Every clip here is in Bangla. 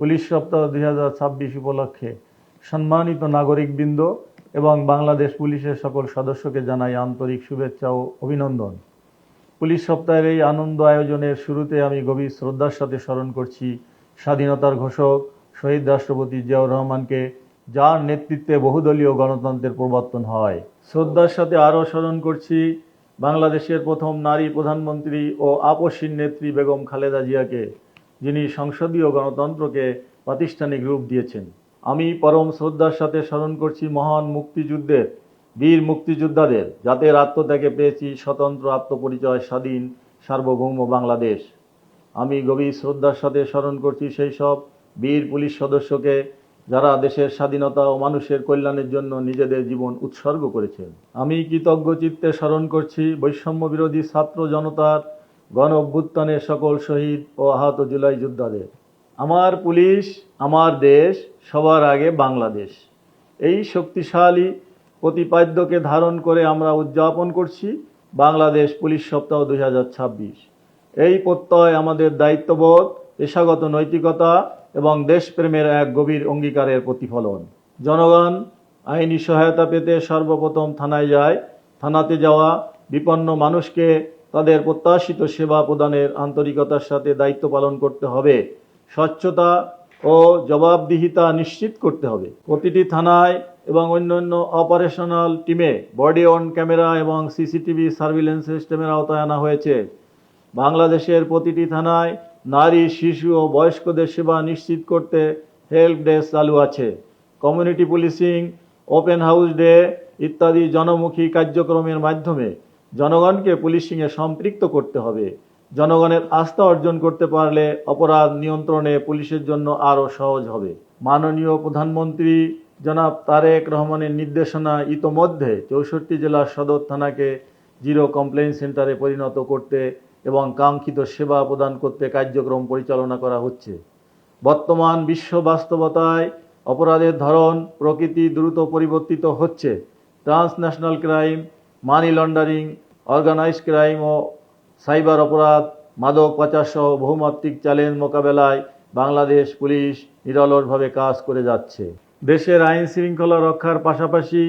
পুলিশ সপ্তাহ 2026 উপলক্ষে সম্মানিত নাগরিকবৃন্দ এবং বাংলাদেশ পুলিশের সকল সদস্যকে জানাই আন্তরিক শুভেচ্ছা ও অভিনন্দন। পুলিশ সপ্তাহের এই আনন্দ আয়োজনের শুরুতে আমি গভীর শ্রদ্ধার সাথে স্মরণ করছি স্বাধীনতার ঘোষক শহীদ রাষ্ট্রপতি জিয়াউর রহমানকে, যার নেতৃত্বে বহুদলীয় গণতন্ত্রের প্রবর্তন হয়। শ্রদ্ধার সাথে আরও স্মরণ করছি বাংলাদেশের প্রথম নারী প্রধানমন্ত্রী ও আপসহীন নেত্রী বেগম খালেদা জিয়াকে, যিনি সংসদীয় গণতন্ত্রকে প্রাতিষ্ঠানিক রূপ দিয়েছেন। আমি পরম শ্রদ্ধার সাথে স্মরণ করছি মহান মুক্তিযুদ্ধের বীর মুক্তিযোদ্ধাদের, যাদের আত্মত্যাগে পেয়েছি স্বতন্ত্র আত্মপরিচয় স্বাধীন সার্বভৌম বাংলাদেশ। আমি গভীর শ্রদ্ধার সাথে স্মরণ করছি সেই সব বীর পুলিশ সদস্যকে, যারা দেশের স্বাধীনতা ও মানুষের কল্যাণের জন্য নিজেদের জীবন উৎসর্গ করেছেন। আমি কৃতজ্ঞ চিত্তে স্মরণ করছি বৈষম্য বিরোধী ছাত্র জনতার গণ অভ্যুত্থানের সকল শহীদ ও আহত জুলাই যোদ্ধাদের। আমার পুলিশ, আমার দেশ, সবার আগে বাংলাদেশ, এই শক্তিশালী প্রতিপাদ্যকে ধারণ করে আমরা উদযাপন করছি বাংলাদেশ পুলিশ সপ্তাহ 2026। এই প্রত্যয় আমাদের দায়িত্ববোধ, পেশাগত নৈতিকতা এবং দেশপ্রেমের এক গভীর অঙ্গীকারের প্রতিফলন। জনগণ আইনি সহায়তা পেতে সর্বপ্রথম থানায় যায়। থানাতে যাওয়া বিপন্ন মানুষকে তাদের প্রত্যাশিত সেবা প্রদানের আন্তরিকতার সাথে দায়িত্ব পালন করতে হবে। স্বচ্ছতা ও জবাবদিহিতা নিশ্চিত করতে হবে। প্রতিটি থানায় এবং অন্যান্য অপারেশনাল টিমে বডি অন ক্যামেরা এবং সিসিটিভি সার্ভিলেন্স সিস্টেমের আওতায় আনা হয়েছে। বাংলাদেশের প্রতিটি থানায় নারী, শিশু ও বয়স্কদের সেবা নিশ্চিত করতে হেল্প ডেস্ক চালু আছে। Community policing, open house day ইত্যাদি জনমুখী কার্যক্রমের মাধ্যমে জনগণকে পুলিশিংয়ে সম্পৃক্ত করতে হবে। জনগণের আস্থা অর্জন করতে পারলে অপরাধ নিয়ন্ত্রণে পুলিশের জন্য আরও সহজ হবে। মাননীয় প্রধানমন্ত্রী জনাব তারেক রহমানের নির্দেশনা ইতোমধ্যে 64 জেলার সদর থানাকে জিরো কমপ্লেইন সেন্টারে পরিণত করতে এবং কাঙ্ক্ষিত সেবা প্রদান করতে কার্যক্রম পরিচালনা করা হচ্ছে। বর্তমান বিশ্ব বাস্তবতায় অপরাধের ধরন, প্রকৃতি দ্রুত পরিবর্তিত হচ্ছে। Transnational crime, money laundering, organised crime ও সাইবার অপরাধ, মাদক পাচার সহ বহুমাত্রিক চ্যালেঞ্জ মোকাবেলায় বাংলাদেশ পুলিশ নিরলসভাবে কাজ করে যাচ্ছে। দেশের আইন শৃঙ্খলা রক্ষার পাশাপাশি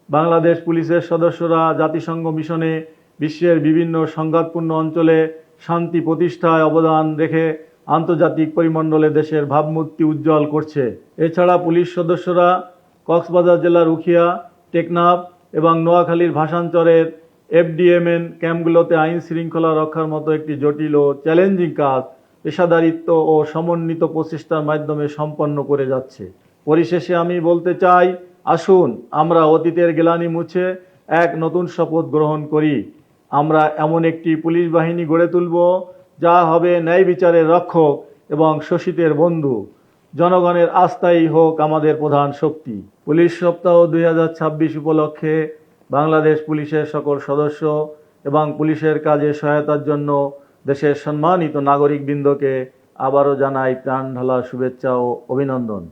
বাংলাদেশ পুলিশের সদস্যরা জাতিসংঘ মিশনে বিশ্বের বিভিন্ন সংঘাতপূর্ণ অঞ্চলে শান্তি প্রতিষ্ঠায় অবদান রেখে আন্তর্জাতিক পরিমণ্ডলে দেশের ভাবমূর্তি উজ্জ্বল করছে। এছাড়া পুলিশ সদস্যরা কক্সবাজার জেলার উখিয়া, টেকনাফ এবং নোয়াখালীর ভাষাঞ্চরের FDMN ক্যাম্পগুলোতে আইন শৃঙ্খলা রক্ষার মতো একটি জটিল ও চ্যালেঞ্জিং কাজ পেশাদারিত্ব ও সমন্বিত প্রচেষ্টার মাধ্যমে সম্পন্ন করে যাচ্ছে। পরিশেষে আমি বলতে চাই, আসুন আমরা অতীতের গ্লানি মুছে এক নতুন শপথ গ্রহণ করি। আমরা এমন একটি পুলিশ বাহিনী গড়ে তুলব যা হবে ন্যায় বিচারের রক্ষক এবং শোষিতের বন্ধু। জনগণের আস্থাই হোক আমাদের প্রধান শক্তি। পুলিশ সপ্তাহ 2026 উপলক্ষে বাংলাদেশ পুলিশের সকল সদস্য এবং পুলিশের কাজে সহায়তার জন্য দেশের সম্মানিত নাগরিকবৃন্দকে আবারও জানাই প্রাণ ঢালা শুভেচ্ছা ও অভিনন্দন।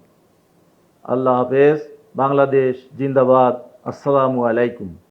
আল্লাহ হাফেজ। বাংলাদেশ জিন্দাবাদ। আসসালামু আলাইকুম।